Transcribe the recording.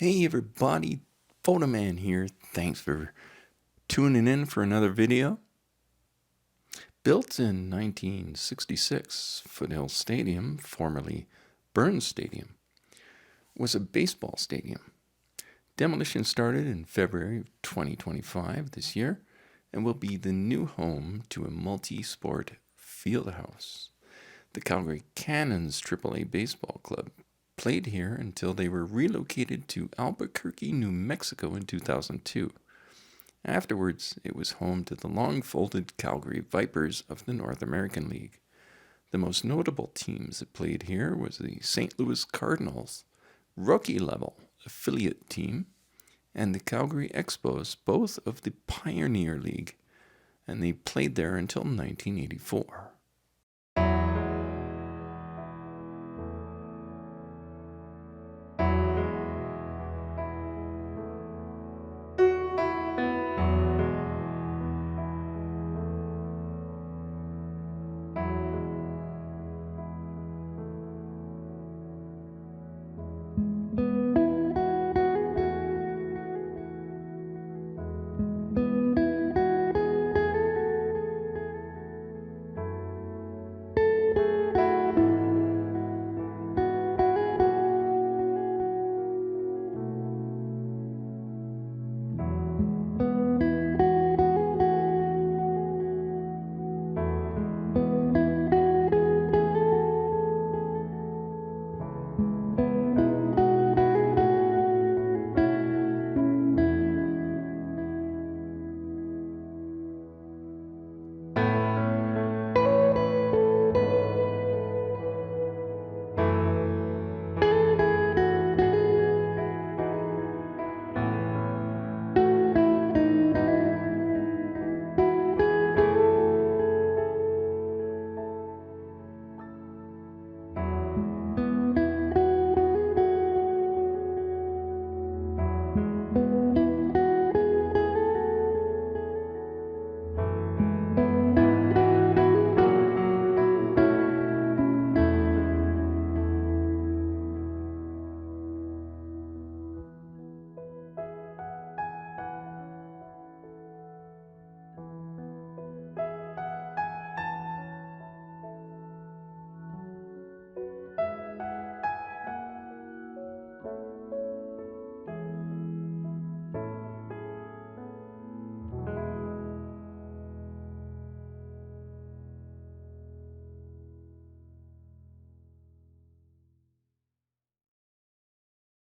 Hey everybody, Photoman here. Thanks for tuning in for another video. Built in 1966, Foothills Stadium, formerly Burns Stadium, was a baseball stadium. Demolition started in February of 2025 this year and will be the new home to a multi-sport fieldhouse. The Calgary Cannons AAA baseball club played here until they were relocated to Albuquerque, New Mexico in 2002. Afterwards, it was home to the long-folded Calgary Vipers of the North American League. The most notable teams that played here was the St. Louis Cardinals, rookie-level affiliate team, and the Calgary Expos, both of the Pioneer League, and they played there until 1984.